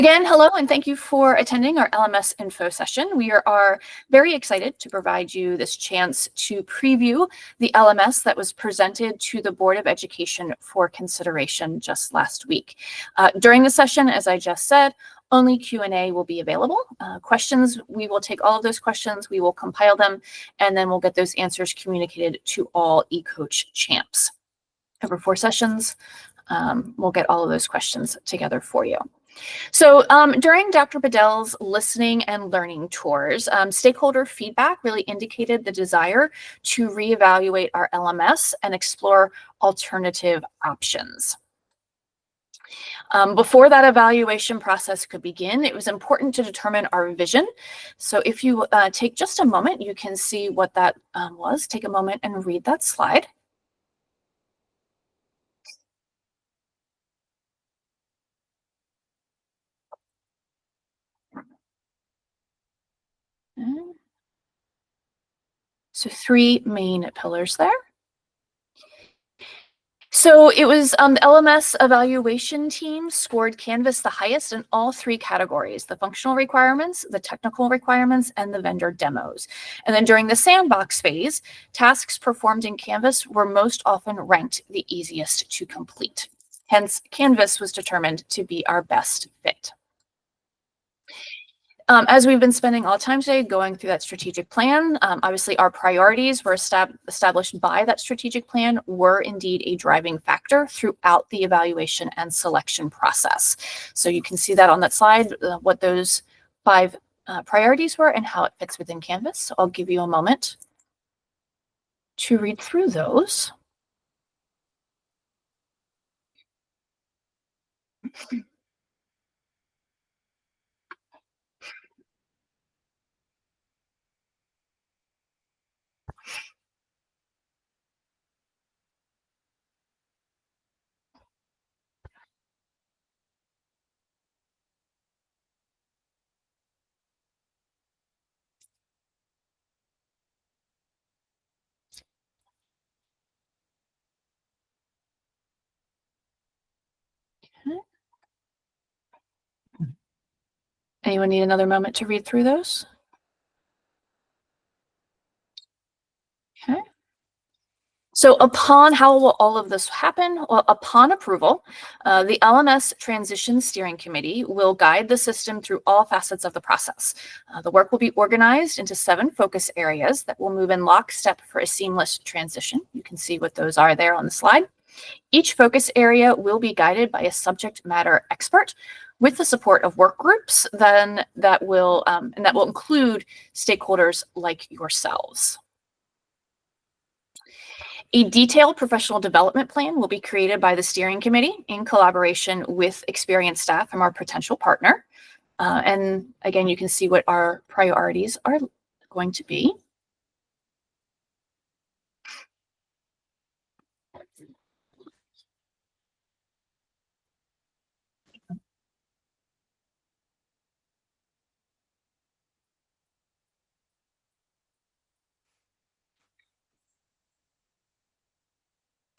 Again, hello, and thank you for attending our LMS info session. We are very excited to provide you this chance to preview the LMS that was presented to the Board of Education for consideration just last week. During the session, as I just said, only Q&A will be available. Questions, we will take all of those questions, we will compile them, and then we'll get those answers communicated to all eCoach champs. Over 4 sessions, we'll get all of those questions together for you. So during Dr. Bedell's listening and learning tours, stakeholder feedback really indicated the desire to reevaluate our LMS and explore alternative options. Before that evaluation process could begin, it was important to determine our vision. So if you take just a moment, you can see what that was. Take a moment and read that slide. So 3 main pillars there. So it was the LMS evaluation team scored Canvas the highest in all 3 categories: the functional requirements, the technical requirements, and the vendor demos. And then during the sandbox phase, tasks performed in Canvas were most often ranked the easiest to complete. Hence, Canvas was determined to be our best fit. As we've been spending all time today going through that strategic plan, obviously our priorities were established by that strategic plan were indeed a driving factor throughout the evaluation and selection process. So you can see that on that slide, what those 5 priorities were and how it fits within Canvas. So I'll give you a moment to read through those. Anyone need another moment to read through those? Okay. So how will all of this happen? Well, upon approval, the LMS Transition Steering Committee will guide the system through all facets of the process. The work will be organized into 7 focus areas that will move in lockstep for a seamless transition. You can see what those are there on the slide. Each focus area will be guided by a subject matter expert with the support of work groups that will include stakeholders like yourselves. A detailed professional development plan will be created by the steering committee in collaboration with experienced staff from our potential partner. And again, you can see what our priorities are going to be.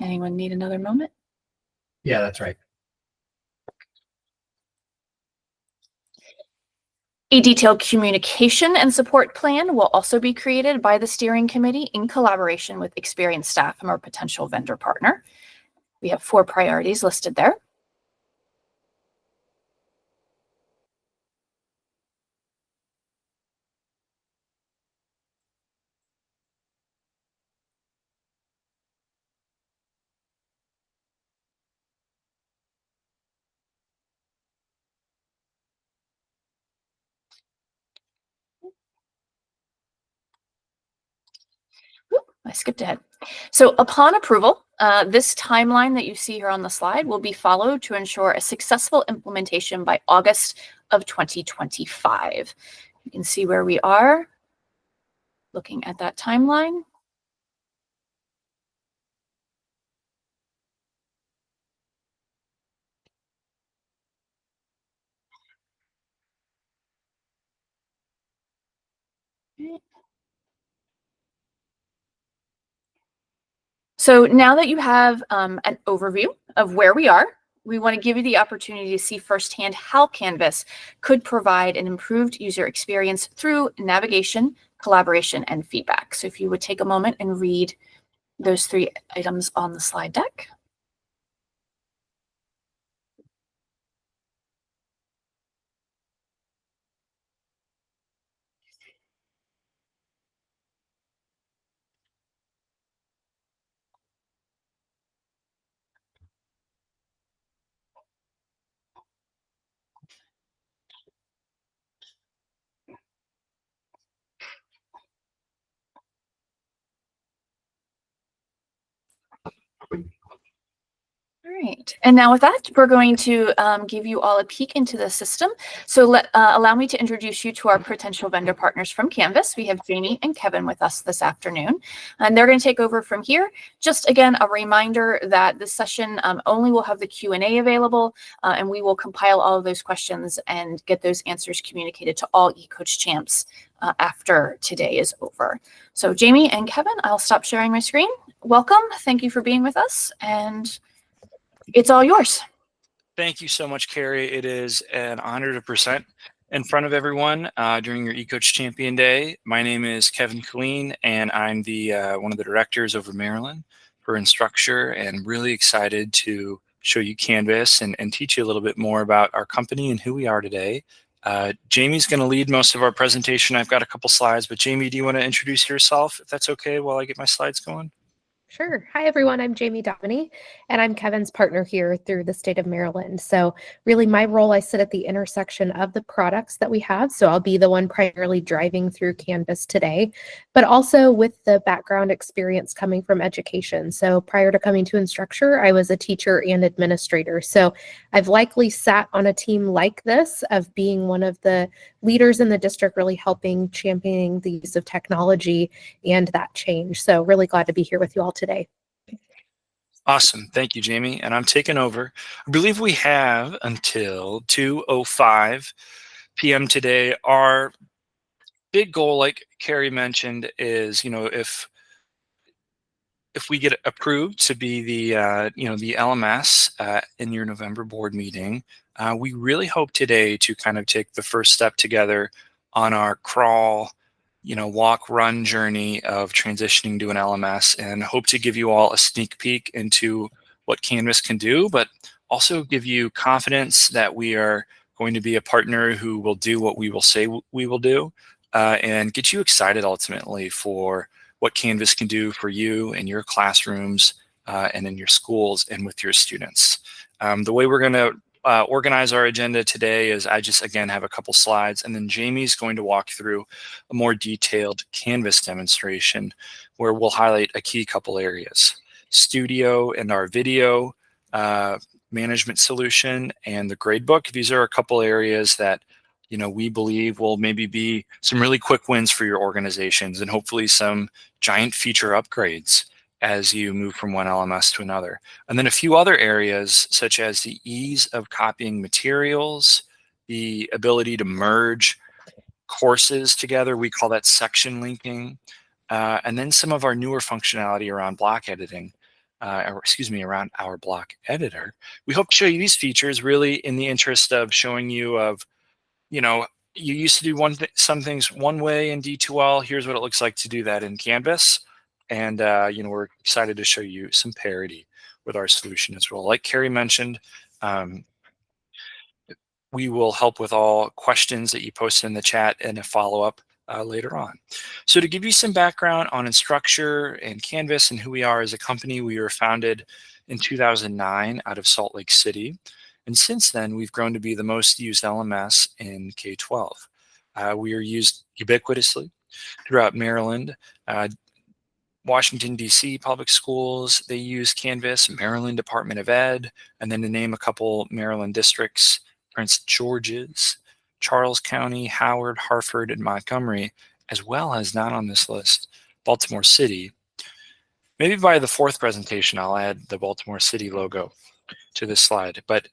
Anyone need another moment? Yeah, that's right. A detailed communication and support plan will also be created by the steering committee in collaboration with experienced staff from our potential vendor partner. We have 4 priorities listed there. I skipped ahead. So upon approval, this timeline that you see here on the slide will be followed to ensure a successful implementation by August of 2025. You can see where we are looking at that timeline. So now that you have an overview of where we are We want to give you the opportunity to see firsthand how Canvas could provide an improved user experience through navigation, collaboration, and feedback. So if you would take a moment and read those 3 items on the slide deck. All right, and now with that, we're going to give you all a peek into the system. So allow me to introduce you to our potential vendor partners from Canvas. We have Jamie and Kevin with us this afternoon, and they're going to take over from here. Just again, a reminder that this session only will have the Q&A available, and we will compile all of those questions and get those answers communicated to all eCoach champs after today is over. So Jamie and Kevin, I'll stop sharing my screen. Welcome, thank you for being with us, and it's all yours. Thank you so much, Carrie. It is an honor to present in front of everyone during your eCoach Champion Day. My name is Kevin Colleen, and I'm the one of the directors over Maryland for Instructure, and really excited to show you Canvas and teach you a little bit more about our company and who we are today. Jamie's going to lead most of our presentation. I've got a couple slides, but Jamie, do you want to introduce yourself, if that's okay, while I get my slides going? Sure. Hi, everyone. I'm Jamie Dominy, and I'm Kevin's partner here through the state of Maryland. So really my role, I sit at the intersection of the products that we have. So I'll be the one primarily driving through Canvas today, but also with the background experience coming from education. So prior to coming to Instructure, I was a teacher and administrator. So I've likely sat on a team like this of being one of the leaders in the district, really helping championing the use of technology and that change. So really glad to be here with you all today. Awesome. Thank you, Jamie. And I'm taking over. I believe we have until 2:05 p.m. today. Our big goal, like Carrie mentioned, is, if we get approved to be the LMS in your November board meeting, we really hope today to kind of take the first step together on our crawl, walk, run journey of transitioning to an LMS, and hope to give you all a sneak peek into what Canvas can do, but also give you confidence that we are going to be a partner who will do what we will say we will do, and get you excited ultimately for what Canvas can do for you in your classrooms and in your schools and with your students. The way we're going to organize our agenda today is I just, again, have a couple slides, and then Jamie's going to walk through a more detailed Canvas demonstration where we'll highlight a key couple areas: Studio and our video management solution and the gradebook. These are a couple areas that we believe will maybe be some really quick wins for your organizations, and hopefully some giant feature upgrades as you move from one LMS to another. And then a few other areas, such as the ease of copying materials, the ability to merge courses together. We call that section linking. And then some of our newer functionality around block editing, around our block editor. We hope to show you these features really in the interest of showing you of, you used to do some things one way in D2L. Here's what it looks like to do that in Canvas. And, we're excited to show you some parity with our solution as well. Like Carrie mentioned, we will help with all questions that you post in the chat and a follow-up later on. So to give you some background on Instructure and Canvas and who we are as a company, we were founded in 2009 out of Salt Lake City. And since then, we've grown to be the most used LMS in K-12. We are used ubiquitously throughout Maryland. Washington, D.C. public schools, they use Canvas, Maryland Department of Ed, and then to name a couple Maryland districts: Prince George's, Charles County, Howard, Harford, and Montgomery, as well as, not on this list, Baltimore City. Maybe by the fourth presentation, I'll add the Baltimore City logo to this slide. But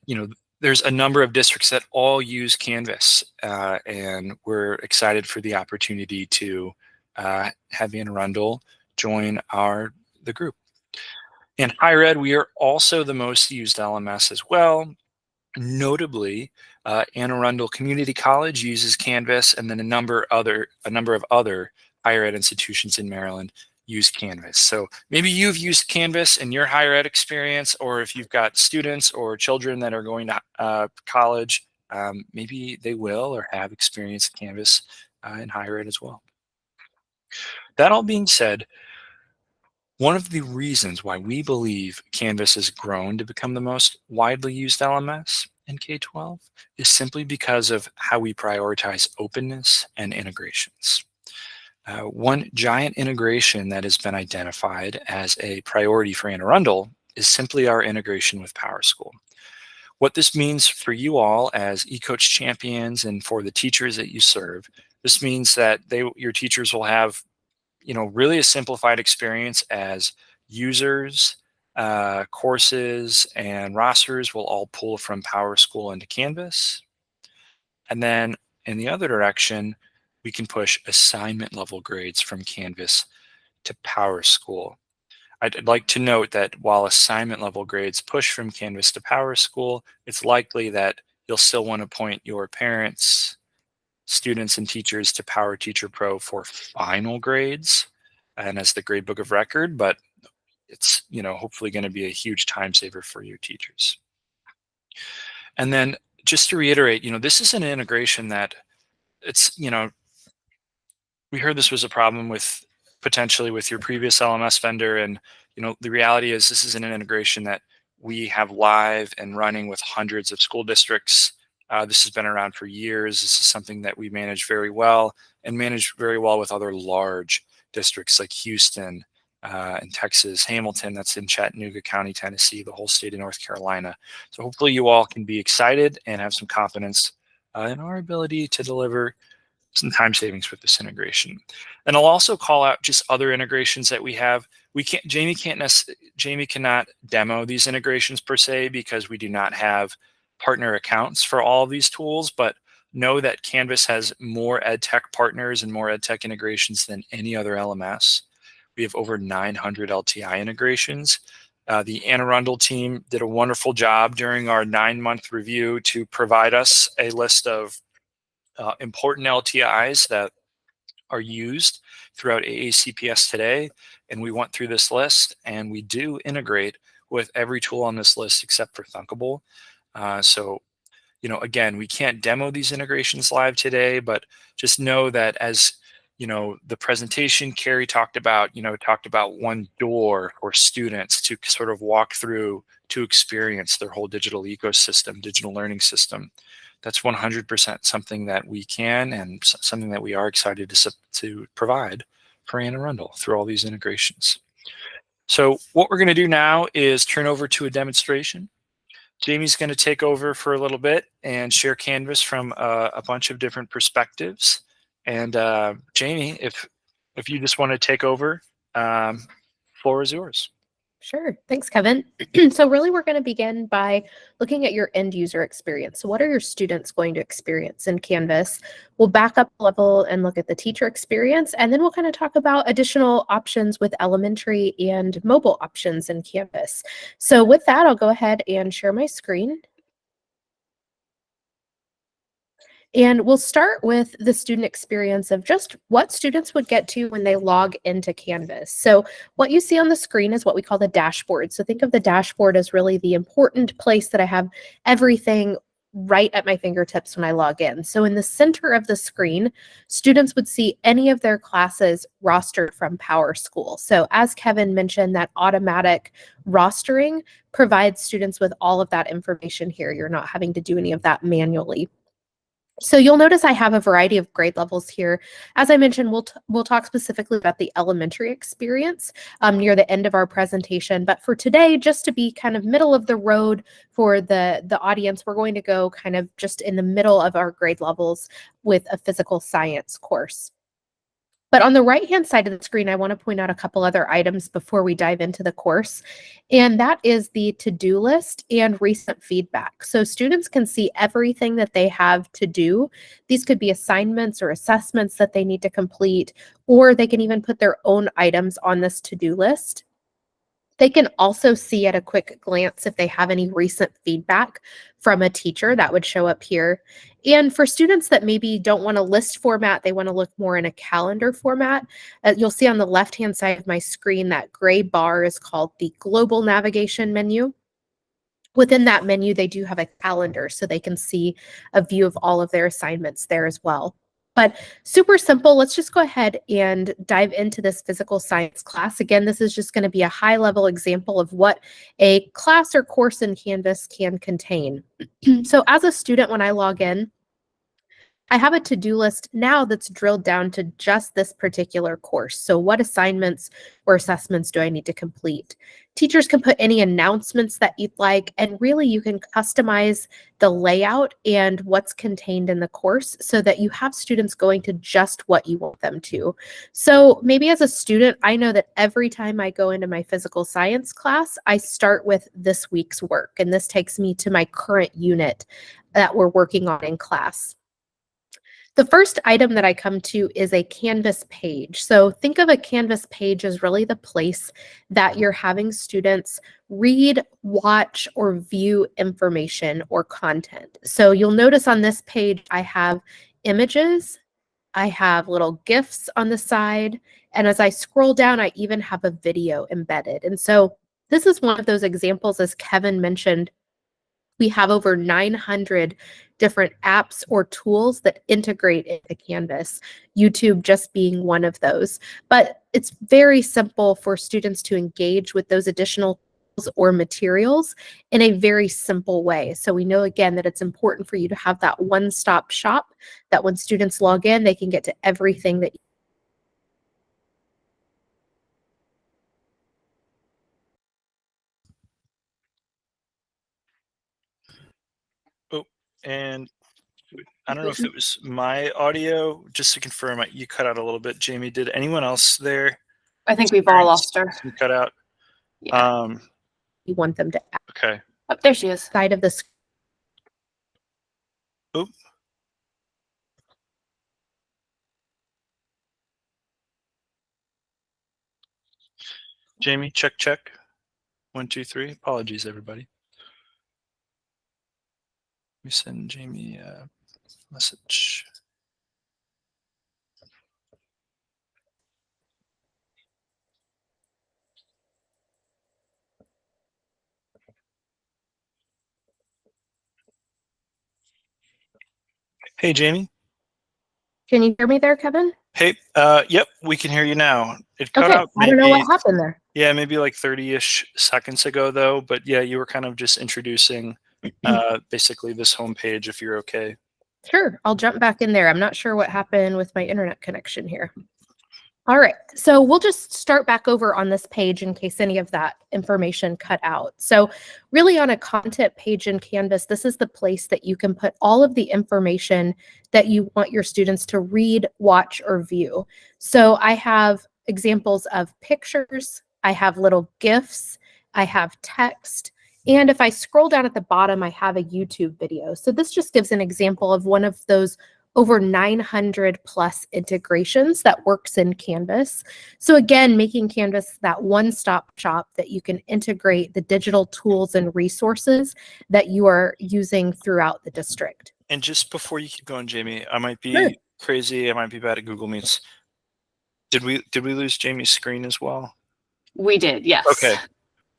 there's a number of districts that all use Canvas, and we're excited for the opportunity to have Anne Arundel join the group. In higher ed, we are also the most used LMS as well. Notably, Anne Arundel Community College uses Canvas, and then a number of other higher ed institutions in Maryland use Canvas. So maybe you've used Canvas in your higher ed experience, or if you've got students or children that are going to college, maybe they will or have experienced Canvas in higher ed as well. That all being said, one of the reasons why we believe Canvas has grown to become the most widely used LMS in K-12 is simply because of how we prioritize openness and integrations. One giant integration that has been identified as a priority for Anne Arundel is simply our integration with PowerSchool. What this means for you all as eCoach champions and for the teachers that you serve, this means that your teachers will have really a simplified experience as users, courses, and rosters will all pull from PowerSchool into Canvas. And then in the other direction, we can push assignment level grades from Canvas to PowerSchool. I'd like to note that while assignment level grades push from Canvas to PowerSchool, it's likely that you'll still want to point your parents, students, and teachers to Power Teacher Pro for final grades and as the gradebook of record, but it's hopefully going to be a huge time saver for your teachers. And then just to reiterate, this is an integration that we heard this was a problem with potentially with your previous LMS vendor, and the reality is this is an integration that we have live and running with hundreds of school districts. This has been around for years. This is something that we manage very well and manage very well with other large districts like Houston and Texas, Hamilton, that's in Chattanooga County, Tennessee, the whole state of North Carolina. So hopefully you all can be excited and have some confidence in our ability to deliver some time savings with this integration. And I'll also call out just other integrations that we have. Jamie cannot demo these integrations per se because we do not have partner accounts for all of these tools, but know that Canvas has more ed tech partners and more ed tech integrations than any other LMS. We have over 900 LTI integrations. The Anne Arundel team did a wonderful job during our 9-month review to provide us a list of important LTIs that are used throughout AACPS today. And we went through this list and we do integrate with every tool on this list except for Thunkable. So again, we can't demo these integrations live today, but just know that as the presentation Carrie talked about one door for students to sort of walk through to experience their whole digital ecosystem, digital learning system. That's 100% something that we can and something that we are excited to provide for Anne Arundel through all these integrations. So what we're going to do now is turn over to a demonstration. Jamie's going to take over for a little bit and share Canvas from a bunch of different perspectives. And Jamie, if you just want to take over, floor is yours. Sure. Thanks, Kevin. So really, we're going to begin by looking at your end user experience. So what are your students going to experience in Canvas? We'll back up a level and look at the teacher experience, and then we'll kind of talk about additional options with elementary and mobile options in Canvas. So with that, I'll go ahead and share my screen. And we'll start with the student experience of just what students would get to when they log into Canvas. So what you see on the screen is what we call the dashboard. So think of the dashboard as really the important place that I have everything right at my fingertips when I log in. So in the center of the screen, students would see any of their classes rostered from PowerSchool. So as Kevin mentioned, that automatic rostering provides students with all of that information here. You're not having to do any of that manually. So you'll notice I have a variety of grade levels here. As I mentioned, we'll talk specifically about the elementary experience near the end of our presentation. But for today, just to be kind of middle of the road for the audience, we're going to go kind of just in the middle of our grade levels with a physical science course. But on the right-hand side of the screen, I want to point out a couple other items before we dive into the course, and that is the to-do list and recent feedback. So students can see everything that they have to do. These could be assignments or assessments that they need to complete, or they can even put their own items on this to-do list. They can also see at a quick glance if they have any recent feedback from a teacher that would show up here. And for students that maybe don't want a list format, they want to look more in a calendar format, you'll see on the left-hand side of my screen that gray bar is called the global navigation menu. Within that menu, they do have a calendar so they can see a view of all of their assignments there as well. But super simple. Let's just go ahead and dive into this physical science class. Again, this is just going to be a high-level example of what a class or course in Canvas can contain. So as a student, when I log in, I have a to-do list now that's drilled down to just this particular course. So what assignments or assessments do I need to complete? Teachers can put any announcements that you'd like, and really you can customize the layout and what's contained in the course so that you have students going to just what you want them to. So maybe as a student, I know that every time I go into my physical science class, I start with this week's work, and this takes me to my current unit that we're working on in class. The first item that I come to is a Canvas page. So think of a Canvas page as really the place that you're having students read, watch, or view information or content. So you'll notice on this page, I have images, I have little GIFs on the side, and as I scroll down, I even have a video embedded. And so this is one of those examples, as Kevin mentioned. We have over 900 different apps or tools that integrate into Canvas, YouTube just being one of those. But it's very simple for students to engage with those additional tools or materials in a very simple way. So we know, again, that it's important for you to have that one-stop shop, that when students log in, they can get to everything that Oh, and I don't know if it was my audio, just to confirm, you cut out a little bit. Jamie, did anyone else there I think we've all lost her. some cut out? Yeah. you want them to Okay. Oh, there she is. side of the screen. Oop. Jamie, check, check. 1, 2, 3. Apologies, everybody. Let me send Jamie a message. Hey, Jamie. Can you hear me there, Kevin? Hey, yep, we can hear you now. It cut Okay, out I don't know maybe, what happened there. yeah, maybe like 30-ish seconds ago, though. But yeah, you were kind of just introducing basically this homepage, if you're okay. Sure, I'll jump back in there. I'm not sure what happened with my internet connection here. All right, so we'll just start back over on this page in case any of that information cut out. So really on a content page in Canvas, this is the place that you can put all of the information that you want your students to read, watch, or view. So I have examples of pictures, I have little GIFs, I have text, and if I scroll down at the bottom, I have a YouTube video. So this just gives an example of one of those over 900 plus integrations that works in Canvas. So again, making Canvas that one-stop shop that you can integrate the digital tools and resources that you are using throughout the district. And just before you keep going, Jamie, I might be Sure. crazy. I might be bad at Google Meets. Did we lose Jamie's screen as well? We did, yes. Okay.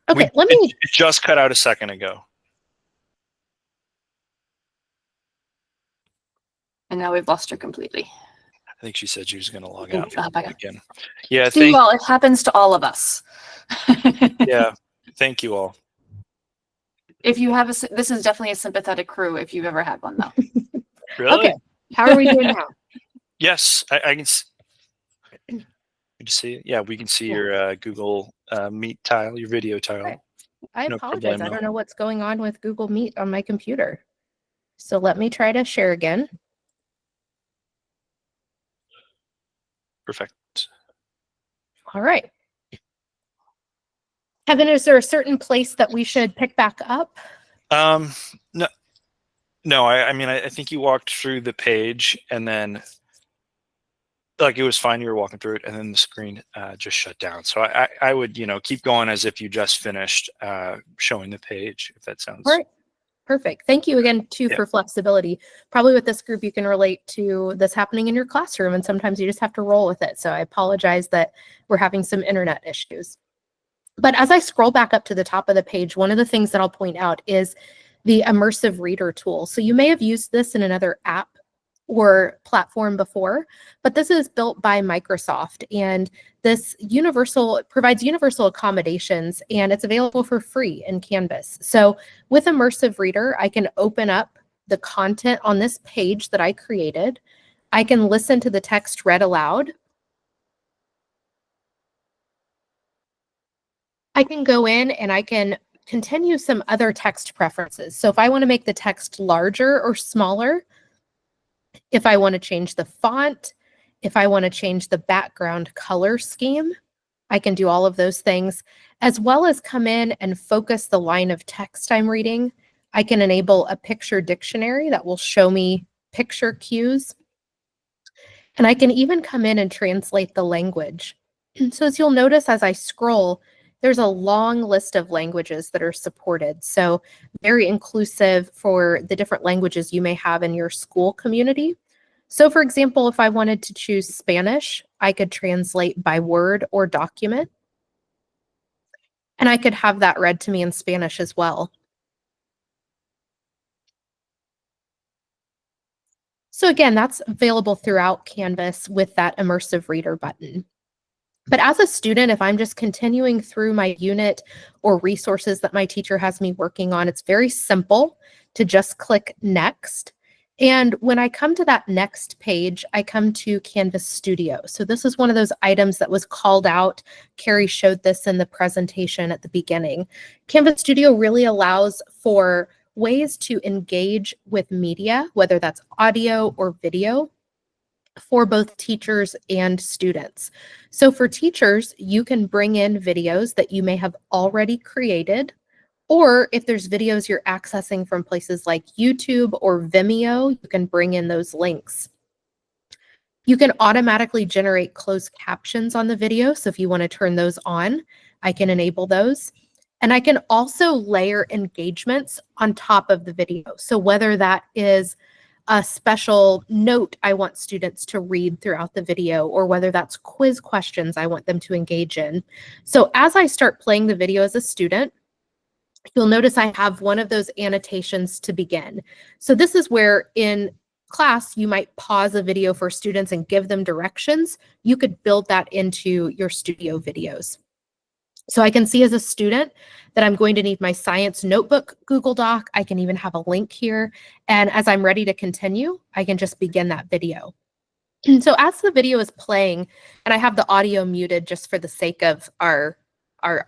Okay, It just cut out a second ago. And now we've lost her completely. I think she said she was going to log out Back up. again. Yeah, See you all. It happens to all of us. yeah, thank you all. If you have this is definitely a sympathetic crew if you've ever had one, though. Really? Okay, how are we doing now? Yes, I can. Can you see it? Yeah, we can see your Google Meet tile, your video tile. Right. I No apologize. problemo. I don't know what's going on with Google Meet on my computer. So let me try to share again. Perfect. All right. Kevin, is there a certain place that we should pick back up? No. I mean, I think you walked through the page, and then like it was fine. You were walking through it, and then the screen just shut down. So I would, keep going as if you just finished showing the page, if that sounds. All right. Perfect. Thank you again, too, Yeah. for flexibility. Probably with this group, you can relate to this happening in your classroom, and sometimes you just have to roll with it. So I apologize that we're having some internet issues. But as I scroll back up to the top of the page, one of the things that I'll point out is the immersive reader tool. So you may have used this in another app or platform before, but this is built by Microsoft, and this provides universal accommodations, and it's available for free in Canvas. So with Immersive Reader, I can open up the content on this page that I created. I can listen to the text read aloud. I can go in and I can continue some other text preferences. So if I want to make the text larger or smaller, if I want to change the font, if I want to change the background color scheme, I can do all of those things, as well as come in and focus the line of text I'm reading. I can enable a picture dictionary that will show me picture cues. And I can even come in and translate the language. So as you'll notice as I scroll, there's a long list of languages that are supported. So very inclusive for the different languages you may have in your school community. So for example, if I wanted to choose Spanish, I could translate by word or document. And I could have that read to me in Spanish as well. So again, that's available throughout Canvas with that immersive reader button. But as a student, if I'm just continuing through my unit or resources that my teacher has me working on, it's very simple to just click next. And when I come to that next page, I come to Canvas Studio. So this is one of those items that was called out. Carrie showed this in the presentation at the beginning. Canvas Studio really allows for ways to engage with media, whether that's audio or video, for both teachers and students. So for teachers, you can bring in videos that you may have already created, or if there's videos you're accessing from places like YouTube or Vimeo, you can bring in those links. You can automatically generate closed captions on the video. So if you want to turn those on, I can enable those. And I can also layer engagements on top of the video. So whether that is a special note I want students to read throughout the video, or whether that's quiz questions I want them to engage in. So as I start playing the video as a student, you'll notice I have one of those annotations to begin. So this is where in class, you might pause a video for students and give them directions. You could build that into your studio videos. So I can see as a student that I'm going to need my science notebook Google Doc. I can even have a link here. And as I'm ready to continue, I can just begin that video. And so as the video is playing, and I have the audio muted just for the sake of our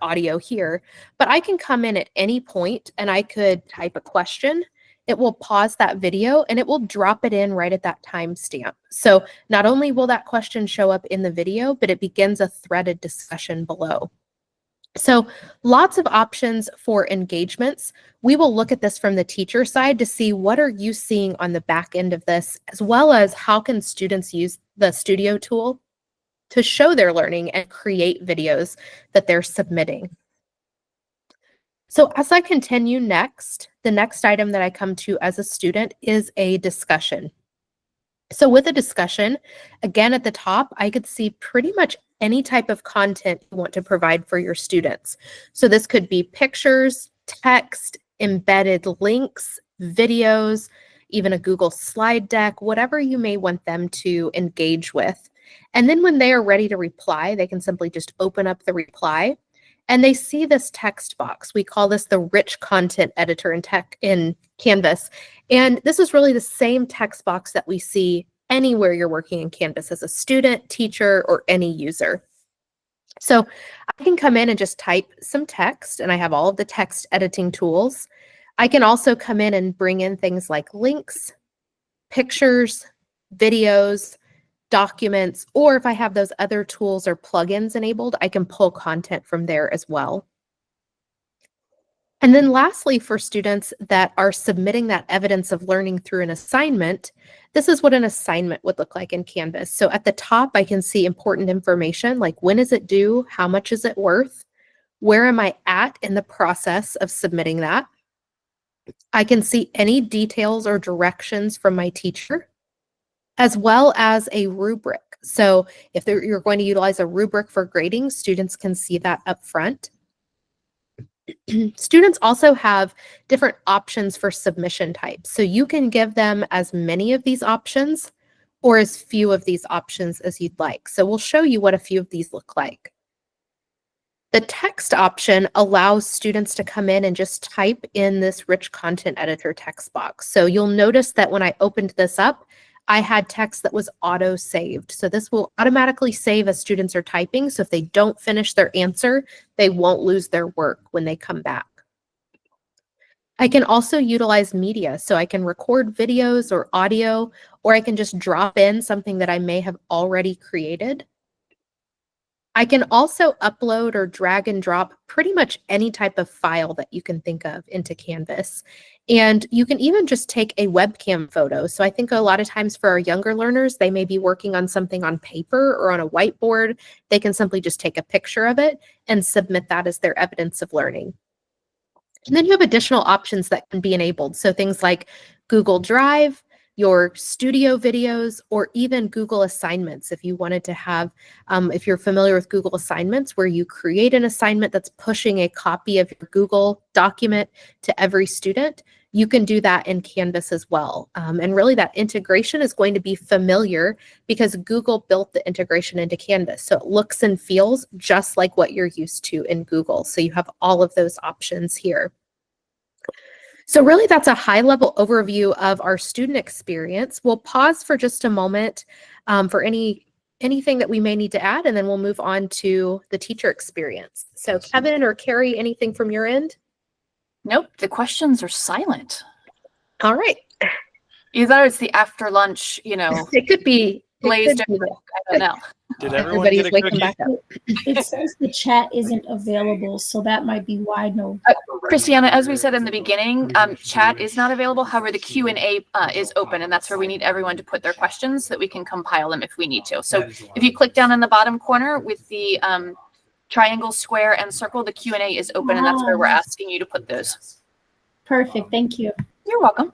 audio here, but I can come in at any point and I could type a question. It will pause that video and it will drop it in right at that timestamp. So not only will that question show up in the video, but it begins a threaded discussion below. So lots of options for engagements. We will look at this from the teacher side to see what are you seeing on the back end of this, as well as how can students use the studio tool to show their learning and create videos that they're submitting. So as I continue next, the next item that I come to as a student is a discussion. So with a discussion, again, at the top, I could see pretty much any type of content you want to provide for your students. So this could be pictures, text, embedded links, videos, even a Google slide deck, whatever you may want them to engage with. And then when they are ready to reply, they can simply just open up the reply and they see this text box. We call this the rich content editor in Canvas. And this is really the same text box that we see anywhere you're working in Canvas as a student, teacher, or any user. So I can come in and just type some text, and I have all of the text editing tools. I can also come in and bring in things like links, pictures, videos, documents, or if I have those other tools or plugins enabled, I can pull content from there as well. And then lastly, for students that are submitting that evidence of learning through an assignment, this is what an assignment would look like in Canvas. So at the top, I can see important information like when is it due, how much is it worth, where am I at in the process of submitting that. I can see any details or directions from my teacher, as well as a rubric. So if you're going to utilize a rubric for grading, students can see that up front. Students also have different options for submission types. So you can give them as many of these options or as few of these options as you'd like. So we'll show you what a few of these look like. The text option allows students to come in and just type in this rich content editor text box. So you'll notice that when I opened this up, I had text that was auto-saved. So this will automatically save as students are typing. So if they don't finish their answer, they won't lose their work when they come back. I can also utilize media. So I can record videos or audio, or I can just drop in something that I may have already created. I can also upload or drag and drop pretty much any type of file that you can think of into Canvas. And you can even just take a webcam photo. So I think a lot of times for our younger learners, they may be working on something on paper or on a whiteboard. They can simply just take a picture of it and submit that as their evidence of learning. And then you have additional options that can be enabled. So things like Google Drive, your studio videos, or even Google Assignments. If you wanted to have, if you're familiar with Google Assignments, where you create an assignment that's pushing a copy of your Google document to every student, you can do that in Canvas as well. And really that integration is going to be familiar because Google built the integration into Canvas. So it looks and feels just like what you're used to in Google. So you have all of those options here. So really that's a high-level overview of our student experience. We'll pause for just a moment for anything that we may need to add, and then we'll move on to the teacher experience. So Kevin or Carrie, anything from your end? Nope, the questions are silent. All right. Either it's the after lunch, you know, It could be. glazed over. I don't know. Did everyone get a Everybody's waking cookie? back up. It says the chat isn't available, so that might be why no. Christiana, as we said in the beginning, chat is not available. However, the Q&A is open, and that's where we need everyone to put their questions so that we can compile them if we need to. So if you click down in the bottom corner with the triangle, square, and circle, the Q&A is open, and that's where we're asking you to put those. Perfect, thank you. You're welcome.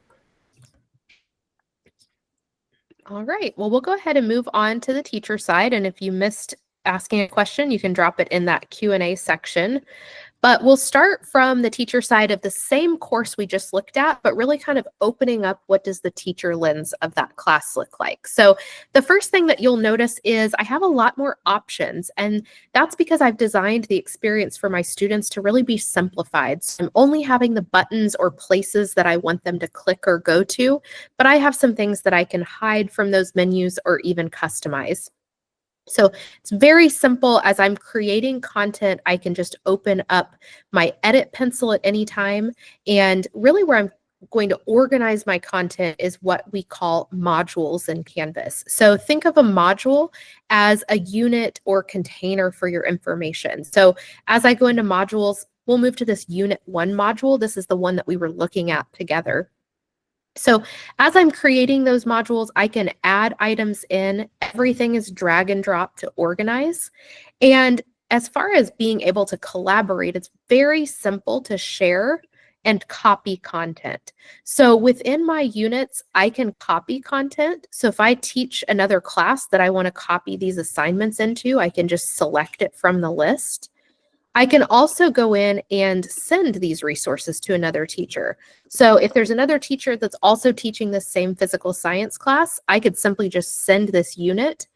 All right, well, we'll go ahead and move on to the teacher side. And if you missed asking a question, you can drop it in that Q&A section. But we'll start from the teacher side of the same course we just looked at, but really kind of opening up what does the teacher lens of that class look like. So the first thing that you'll notice is I have a lot more options, and that's because I've designed the experience for my students to really be simplified. So I'm only having the buttons or places that I want them to click or go to, but I have some things that I can hide from those menus or even customize. So it's very simple. As I'm creating content, I can just open up my edit pencil at any time. And really where I'm going to organize my content is what we call modules in Canvas. So think of a module as a unit or container for your information. So as I go into modules, we'll move to this Unit 1 module. This is the one that we were looking at together. So as I'm creating those modules, I can add items in. Everything is drag and drop to organize. And as far as being able to collaborate, it's very simple to share and copy content. So within my units, I can copy content. So if I teach another class that I want to copy these assignments into, I can just select it from the list. I can also go in and send these resources to another teacher. So if there's another teacher that's also teaching the same physical science class, I could simply just send this unit.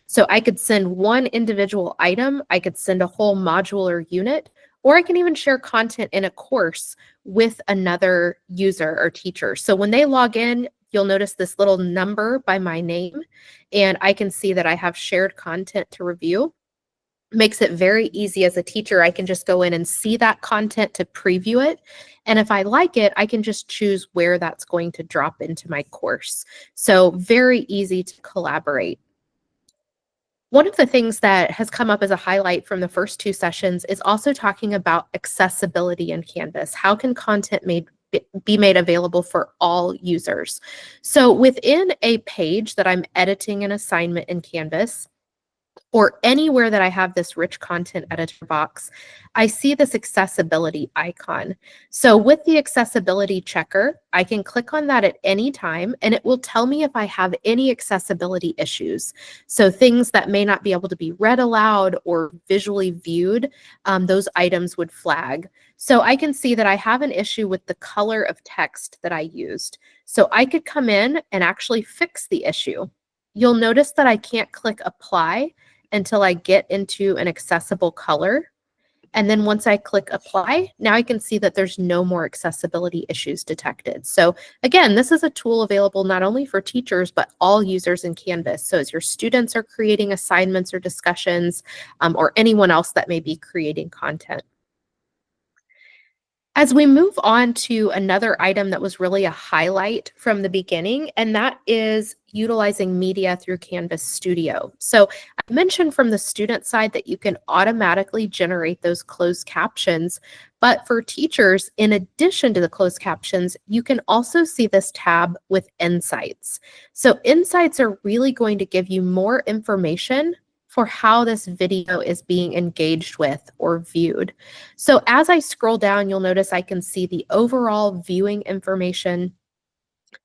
So I could send one individual item, I could send a whole module or unit, or I can even share content in a course with another user or teacher. So when they log in, you'll notice this little number by my name, and I can see that I have shared content to review. Makes it very easy as a teacher. I can just go in and see that content to preview it. And if I like it, I can just choose where that's going to drop into my course. So very easy to collaborate. One of the things that has come up as a highlight from the first two sessions is also talking about accessibility in Canvas. How can content be made available for all users? So within a page that I'm editing an assignment in Canvas, or anywhere that I have this rich content editor box, I see this accessibility icon. So with the accessibility checker, I can click on that at any time and it will tell me if I have any accessibility issues. So things that may not be able to be read aloud or visually viewed, those items would flag. So I can see that I have an issue with the color of text that I used. So I could come in and actually fix the issue. You'll notice that I can't click apply until I get into an accessible color. And then once I click apply, now I can see that there's no more accessibility issues detected. So again, this is a tool available not only for teachers, but all users in Canvas. So as your students are creating assignments or discussions, or anyone else that may be creating content. As we move on to another item that was really a highlight from the beginning, and that is utilizing media through Canvas Studio. So I mentioned from the student side that you can automatically generate those closed captions, but for teachers, in addition to the closed captions, you can also see this tab with Insights. So Insights are really going to give you more information for how this video is being engaged with or viewed. So as I scroll down, you'll notice I can see the overall viewing information.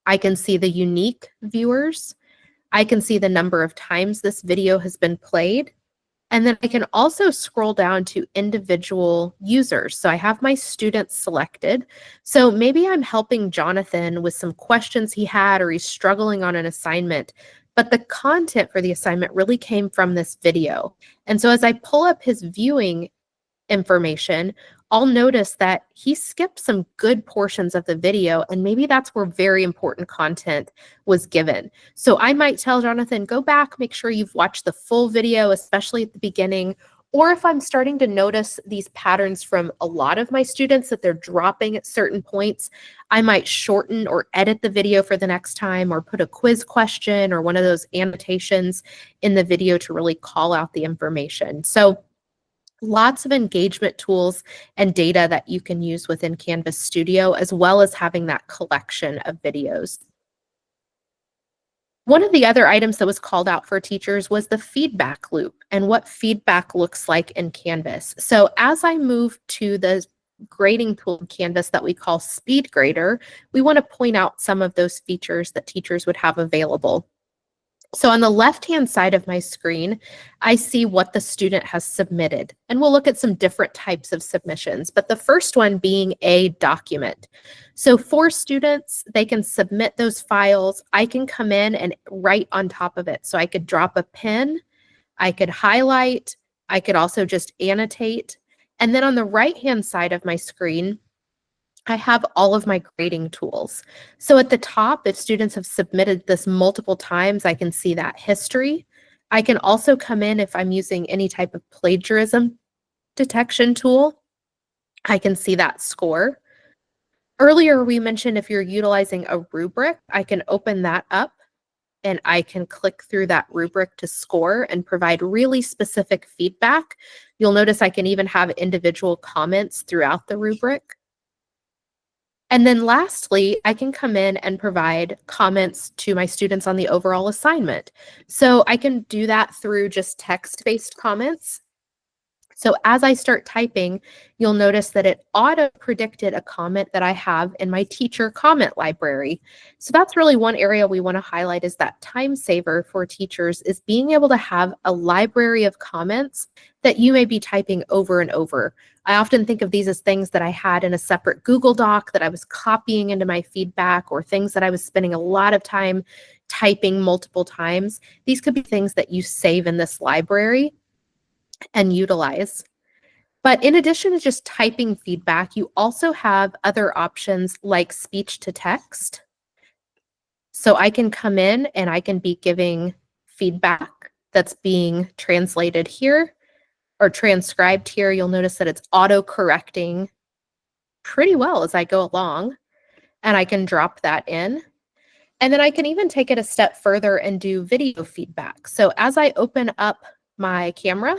I can see the unique viewers. I can see the number of times this video has been played. And then I can also scroll down to individual users. So I have my students selected. So maybe I'm helping Jonathan with some questions he had, or he's struggling on an assignment, but the content for the assignment really came from this video. And so as I pull up his viewing information, I'll notice that he skipped some good portions of the video, and maybe that's where very important content was given. So I might tell Jonathan, go back, make sure you've watched the full video, especially at the beginning. Or if I'm starting to notice these patterns from a lot of my students that they're dropping at certain points, I might shorten or edit the video for the next time, or put a quiz question or one of those annotations in the video to really call out the information. So lots of engagement tools and data that you can use within Canvas Studio, as well as having that collection of videos. One of the other items that was called out for teachers was the feedback loop and what feedback looks like in Canvas. So as I move to the grading tool in Canvas that we call Speed Grader, we want to point out some of those features that teachers would have available. So on the left-hand side of my screen, I see what the student has submitted, and we'll look at some different types of submissions, but the first one being a document. So for students, they can submit those files. I can come in and write on top of it. So I could drop a pen, I could highlight, I could also just annotate. And then on the right-hand side of my screen, I have all of my grading tools. So at the top, if students have submitted this multiple times, I can see that history. I can also come in if I'm using any type of plagiarism detection tool. I can see that score. Earlier, we mentioned if you're utilizing a rubric, I can open that up and I can click through that rubric to score and provide really specific feedback. You'll notice I can even have individual comments throughout the rubric. And then lastly, I can come in and provide comments to my students on the overall assignment. So I can do that through just text-based comments. So as I start typing, you'll notice that it auto-predicted a comment that I have in my teacher comment library. So that's really one area we want to highlight, is that time saver for teachers is being able to have a library of comments that you may be typing over and over. I often think of these as things that I had in a separate Google Doc that I was copying into my feedback, or things that I was spending a lot of time typing multiple times. These could be things that you save in this library and utilize. But in addition to just typing feedback, you also have other options like speech to text. So I can come in and I can be giving feedback that's being translated here or transcribed here. You'll notice that it's auto-correcting pretty well as I go along, and I can drop that in. And then I can even take it a step further and do video feedback. So as I open up my camera.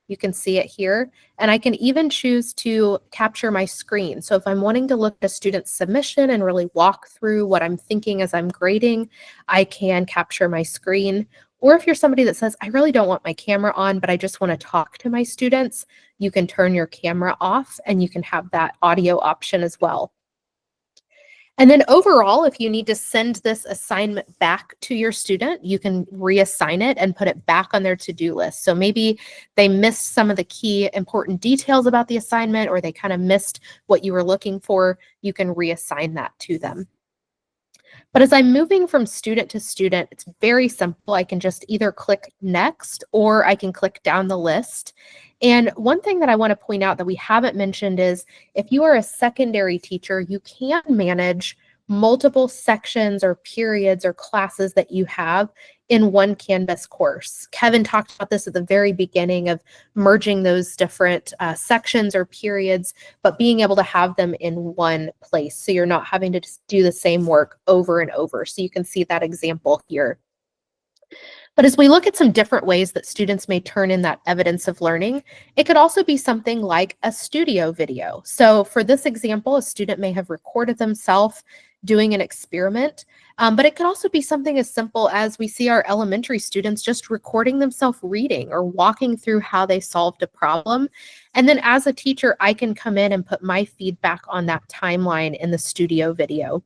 You can see it here, and I can even choose to capture my screen. So if I'm wanting to look at a student's submission and really walk through what I'm thinking as I'm grading, I can capture my screen. Or if you're somebody that says, I really don't want my camera on, but I just want to talk to my students, you can turn your camera off and you can have that audio option as well. And then overall, if you need to send this assignment back to your student, you can reassign it and put it back on their to-do list. So maybe they missed some of the key important details about the assignment, or they kind of missed what you were looking for, you can reassign that to them. But as I'm moving from student to student, it's very simple. I can just either click next or I can click down the list. And one thing that I want to point out that we haven't mentioned is if you are a secondary teacher, you can manage multiple sections or periods or classes that you have in one Canvas course. Kevin talked about this at the very beginning of merging those different sections or periods, but being able to have them in one place. So you're not having to just do the same work over and over. So you can see that example here. But as we look at some different ways that students may turn in that evidence of learning, it could also be something like a studio video. So for this example, a student may have recorded themselves doing an experiment, but it could also be something as simple as we see our elementary students just recording themselves reading or walking through how they solved a problem. And then as a teacher, I can come in and put my feedback on that timeline in the studio video.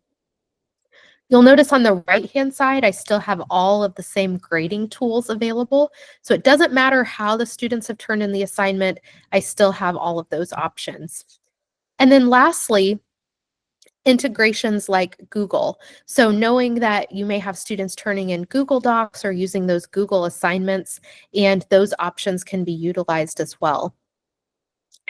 You'll notice on the right-hand side, I still have all of the same grading tools available. So it doesn't matter how the students have turned in the assignment, I still have all of those options. And then lastly, integrations like Google. So knowing that you may have students turning in Google Docs or using those Google assignments, and those options can be utilized as well.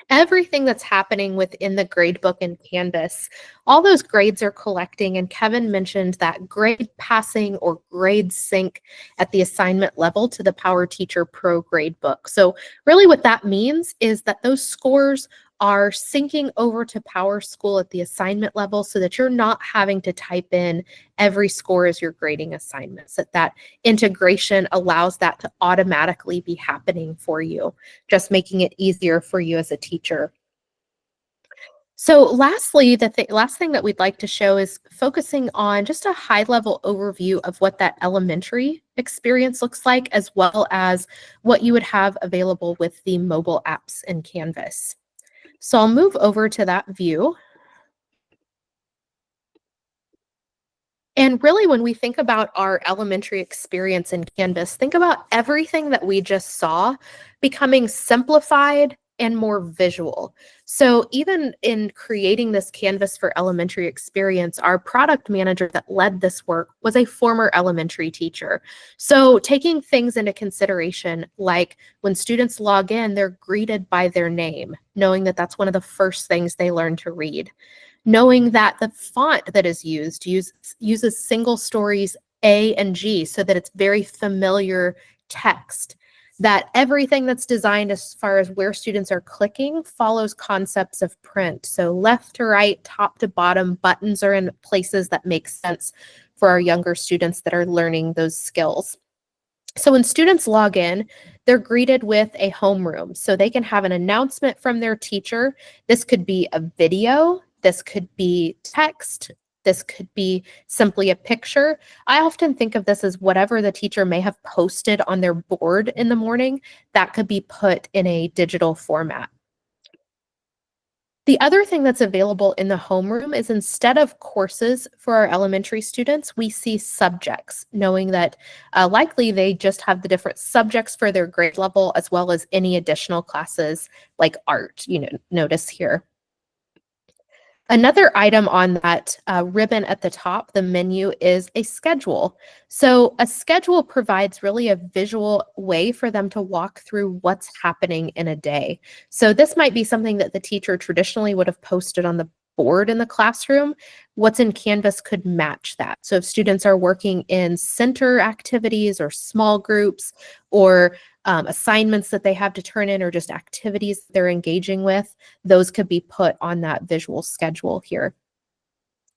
Everything that's happening within the gradebook and Canvas, all those grades are collecting, and Kevin mentioned that grade passing or grade sync at the assignment level to the Power Teacher Pro gradebook. So really what that means is that those scores are syncing over to PowerSchool at the assignment level so that you're not having to type in every score as you're grading assignments, that integration allows that to automatically be happening for you, just making it easier for you as a teacher. So lastly, the last thing that we'd like to show is focusing on just a high-level overview of what that elementary experience looks like, as well as what you would have available with the mobile apps in Canvas. So I'll move over to that view. And really, when we think about our elementary experience in Canvas, think about everything that we just saw becoming simplified and more visual. So even in creating this Canvas for elementary experience, our product manager that led this work was a former elementary teacher. So taking things into consideration, like when students log in, they're greeted by their name, knowing that that's one of the first things they learn to read. Knowing that the font that is used uses single stories A and G so that it's very familiar text. That everything that's designed as far as where students are clicking follows concepts of print. So left to right, top to bottom, buttons are in places that make sense for our younger students that are learning those skills. So when students log in, they're greeted with a homeroom. So they can have an announcement from their teacher. This could be a video. This could be text. This could be simply a picture. I often think of this as whatever the teacher may have posted on their board in the morning, that could be put in a digital format. The other thing that's available in the homeroom is instead of courses for our elementary students, we see subjects, knowing that likely they just have the different subjects for their grade level as well as any additional classes like art, notice here. Another item on that ribbon at the top, the menu, is a schedule. So a schedule provides really a visual way for them to walk through what's happening in a day. So this might be something that the teacher traditionally would have posted on the board in the classroom. What's in Canvas could match that. So if students are working in center activities or small groups or assignments that they have to turn in or just activities they're engaging with, those could be put on that visual schedule here.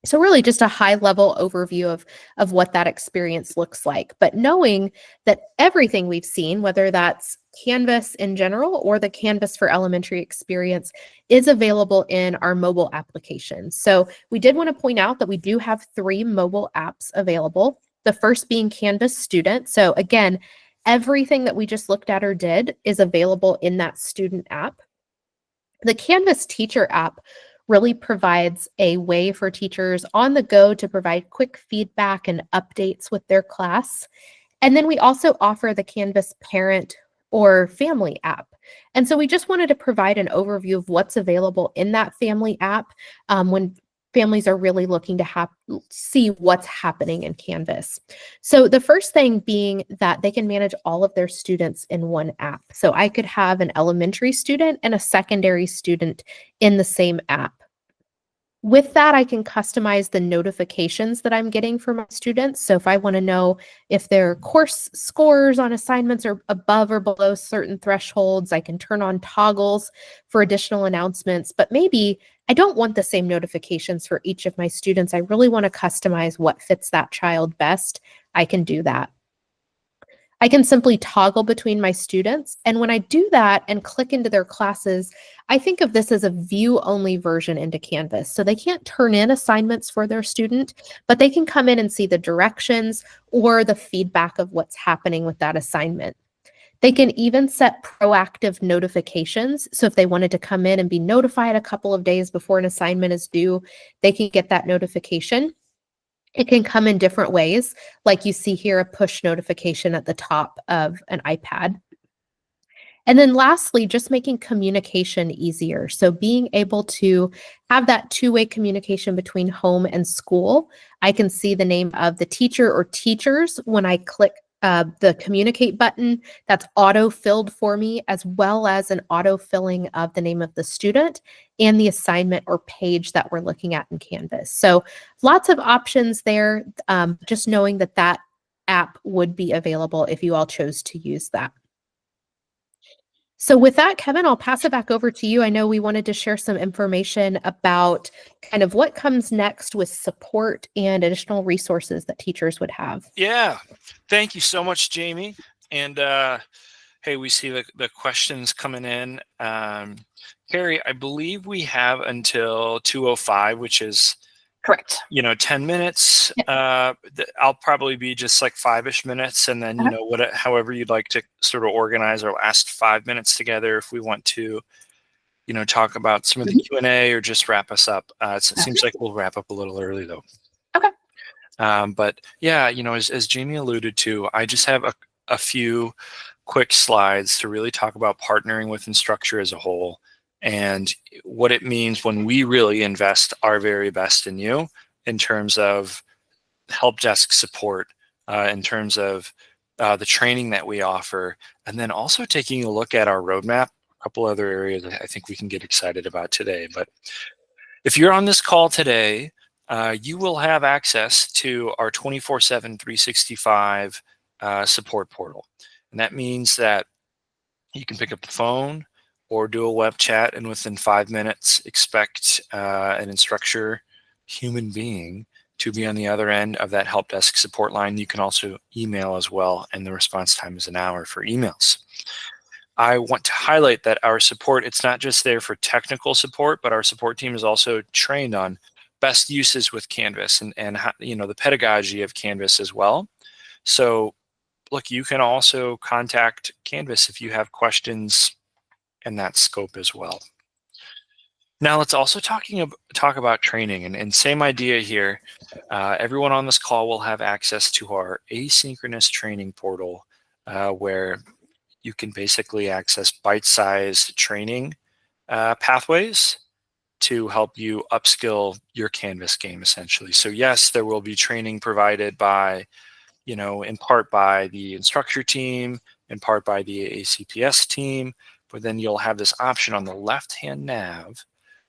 So really just a high level overview of what that experience looks like. But knowing that everything we've seen, whether that's Canvas in general or the Canvas for Elementary experience, is available in our mobile application. So we did want to point out that we do have 3 mobile apps available. The first being Canvas Student. So again, everything that we just looked at or did is available in that student app. The Canvas Teacher app really provides a way for teachers on the go to provide quick feedback and updates with their class. And then we also offer the Canvas Parent or Family app. And so we just wanted to provide an overview of what's available in that Family app when families are really looking to see what's happening in Canvas. So the first thing being that they can manage all of their students in one app. So I could have an elementary student and a secondary student in the same app. With that, I can customize the notifications that I'm getting from my students. So if I want to know if their course scores on assignments are above or below certain thresholds, I can turn on toggles for additional announcements. But maybe I don't want the same notifications for each of my students. I really want to customize what fits that child best. I can do that. I can simply toggle between my students. And when I do that and click into their classes, I think of this as a view-only version into Canvas. So they can't turn in assignments for their student, but they can come in and see the directions or the feedback of what's happening with that assignment. They can even set proactive notifications. So if they wanted to come in and be notified a couple of days before an assignment is due, they can get that notification. It can come in different ways, like you see here, a push notification at the top of an iPad. And then lastly, just making communication easier. So being able to have that two-way communication between home and school. I can see the name of the teacher or teachers when I click the communicate button. That's auto-filled for me, as well as an auto-filling of the name of the student and the assignment or page that we're looking at in Canvas. So lots of options there, just knowing that that app would be available if you all chose to use that. So with that, Kevin, I'll pass it back over to you. I know we wanted to share some information about kind of what comes next with support and additional resources that teachers would have. Yeah, thank you so much, Jamie. And hey, we see the questions coming in. Carrie, I believe we have until 2:05, which is Correct. 10 minutes. I'll probably be just like 5-ish minutes, and then however you'd like to sort of organize our last 5 minutes together if we want to talk about some of the Q&A or just wrap us up. It seems like we'll wrap up a little early though. Okay. But yeah, as Jamie alluded to, I just have a few quick slides to really talk about partnering with Instructure as a whole and what it means when we really invest our very best in you in terms of help desk support, in terms of the training that we offer, and then also taking a look at our roadmap, a couple other areas I think we can get excited about today. But if you're on this call today, you will have access to our 24/7, 365 support portal. And that means that you can pick up the phone or do a web chat, and within 5 minutes, expect an Instructure human being to be on the other end of that help desk support line. You can also email as well, and the response time is an hour for emails. I want to highlight that our support, it's not just there for technical support, but our support team is also trained on best uses with Canvas and how, the pedagogy of Canvas as well. So look, you can also contact Canvas if you have questions in that scope as well. Now let's also talk about training, and same idea here. Everyone on this call will have access to our asynchronous training portal, where you can basically access bite-sized training pathways to help you upskill your Canvas game, essentially. So yes, there will be training provided by, in part by the Instructure team, in part by the ACPS team, but then you'll have this option on the left-hand nav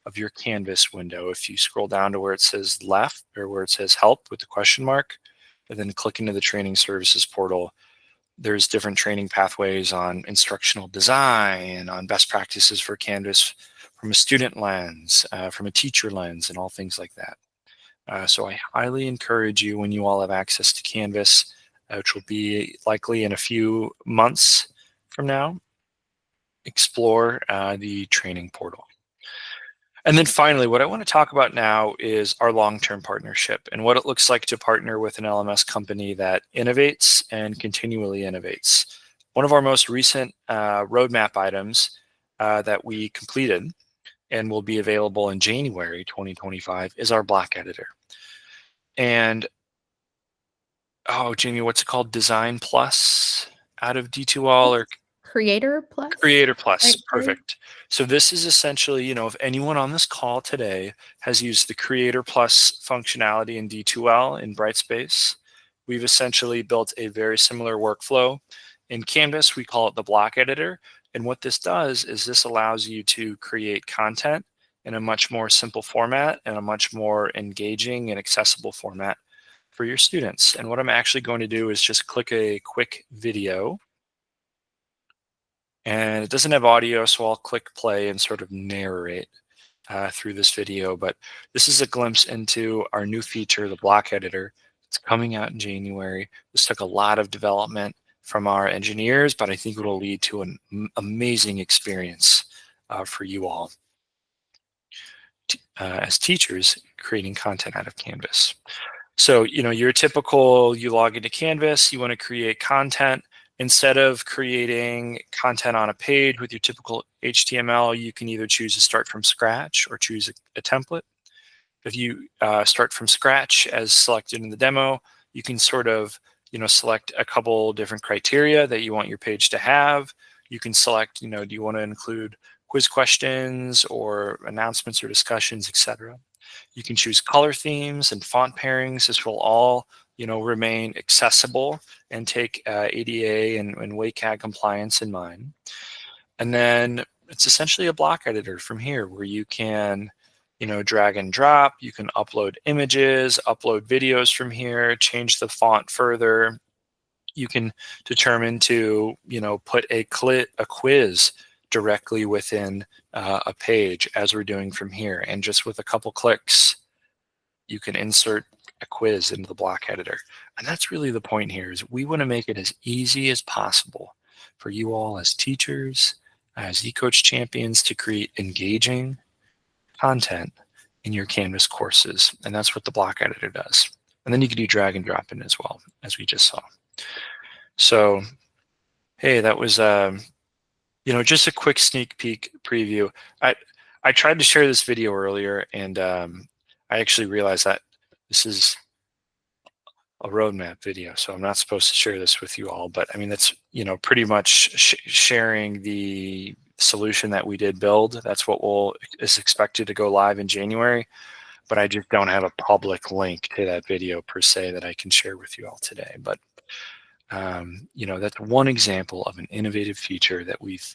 of your Canvas window. If you scroll down to where it says left or where it says help with the question mark, and then click into the training services portal, there's different training pathways on instructional design, on best practices for Canvas from a student lens, from a teacher lens, and all things like that. So I highly encourage you, when you all have access to Canvas, which will be likely in a few months from now, explore the training portal. And then finally, what I want to talk about now is our long-term partnership and what it looks like to partner with an LMS company that innovates and continually innovates. One of our most recent roadmap items that we completed and will be available in January 2025 is our block editor. And, oh, Jamie, what's it called? Design Plus out of D2All, or Creator Plus? Creator Plus, Right, perfect. So this is essentially, if anyone on this call today has used the Creator Plus functionality in D2L in Brightspace, we've essentially built a very similar workflow. In Canvas, we call it the block editor. And what this does is this allows you to create content in a much more simple format and a much more engaging and accessible format for your students. And what I'm actually going to do is just click a quick video. And it doesn't have audio, so I'll click play and sort of narrate through this video. But this is a glimpse into our new feature, the block editor. It's coming out in January. This took a lot of development from our engineers, but I think it will lead to an amazing experience for you all as teachers creating content out of Canvas. So, your typical, you log into Canvas, you want to create content. Instead of creating content on a page with your typical HTML, you can either choose to start from scratch or choose a template. If you start from scratch as selected in the demo, you can sort of, select a couple different criteria that you want your page to have. You can select, do you want to include quiz questions or announcements or discussions, etc. You can choose color themes and font pairings. This will all, remain accessible and take ADA and WCAG compliance in mind. And then it's essentially a block editor from here where you can, drag and drop. You can upload images, upload videos from here, change the font further. You can determine to, put a quiz directly within a page as we're doing from here. And just with a couple clicks, you can insert a quiz into the block editor. And that's really the point here, is we want to make it as easy as possible for you all as teachers, as eCoach champions, to create engaging content in your Canvas courses. And that's what the block editor does. And then you can do drag and drop in as well, as we just saw. So, hey, that was just a quick sneak peek preview. I tried to share this video earlier, and I actually realized that this is a roadmap video, so I'm not supposed to share this with you all. But I mean, that's pretty much sharing the solution that we did build. That's what is expected to go live in January. But I just don't have a public link to that video per se that I can share with you all today. But that's one example of an innovative feature that we've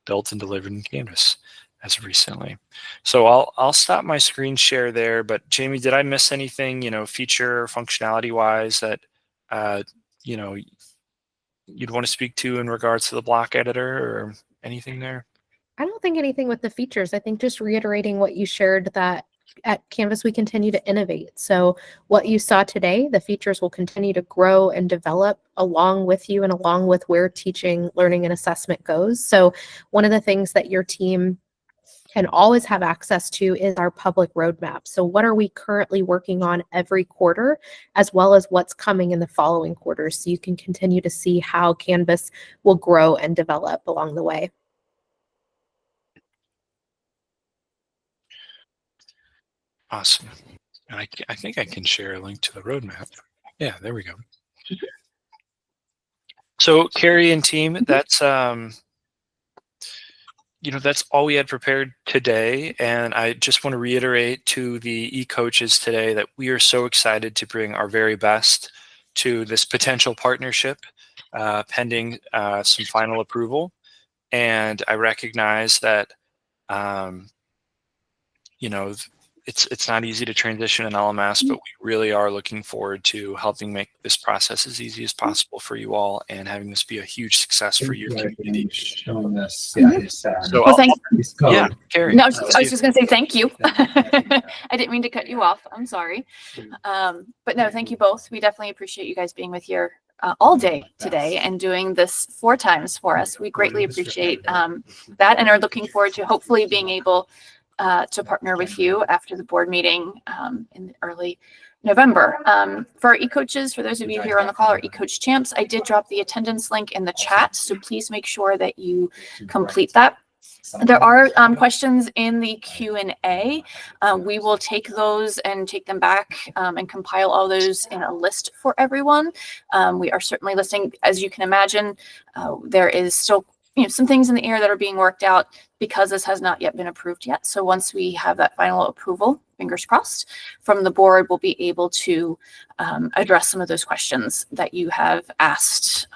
built and delivered in Canvas as of recently. So I'll stop my screen share there. But Jamie, did I miss anything, feature functionality wise that you'd want to speak to in regards to the block editor or anything there? I don't think anything with the features. I think just reiterating what you shared, that at Canvas, we continue to innovate. So what you saw today, the features will continue to grow and develop along with you and along with where teaching, learning, and assessment goes. So one of the things that your team can always have access to is our public roadmap. So what are we currently working on every quarter, as well as what's coming in the following quarters, so you can continue to see how Canvas will grow and develop along the way. Awesome. And I think I can share a link to the roadmap. Yeah, there we go. So Carrie and team, that's that's all we had prepared today. And I just want to reiterate to the e-coaches today that we are so excited to bring our very best to this potential partnership, pending some final approval. And I recognize that, it's not easy to transition an LMS, but we really are looking forward to helping make this process as easy as possible for you all and having this be a huge success for your community. Showing us, So Well, thank yeah, Carrie. No, I was just going to say thank you. I didn't mean to cut you off. I'm sorry. But no, thank you both. We definitely appreciate you guys being with here all day today and doing this 4 times for us. We greatly appreciate that and are looking forward to hopefully being able to partner with you after the board meeting in early November. For our eCoaches, for those of you here on the call, our eCoach champs, I did drop the attendance link in the chat, so please make sure that you complete that. There are questions in the Q&A. We will take those and take them back and compile all those in a list for everyone. We are certainly listening. As you can imagine, there is still some things in the air that are being worked out because this has not yet been approved yet. So once we have that final approval, fingers crossed, from the board, we'll be able to address some of those questions that you have asked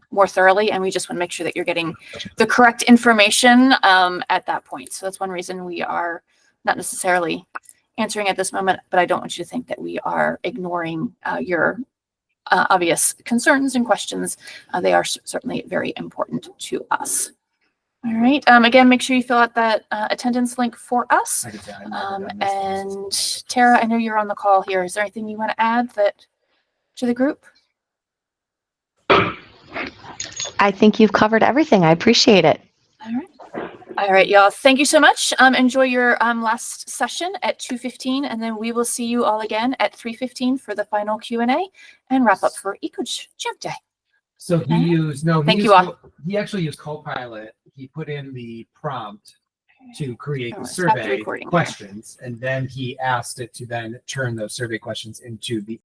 more thoroughly. And we just want to make sure that you're getting the correct information at that point. So that's one reason we are not necessarily answering at this moment, but I don't want you to think that we are ignoring your obvious concerns and questions. They are certainly very important to us. All right. Again, make sure you fill out that attendance link for us. And Tara, I know you're on the call here. Is there anything you want to add to the group? I think you've covered everything. I appreciate it. All right. All right, y'all. Thank you so much. Enjoy your last session at 2:15, and then we will see you all again at 3:15 for the final Q&A and wrap up for eCoach Champ Day. So he used, no, Thank you all. He actually used Copilot. He put in the prompt to create the Let's stop the survey recording here. questions, and then he asked it to then turn those survey questions into the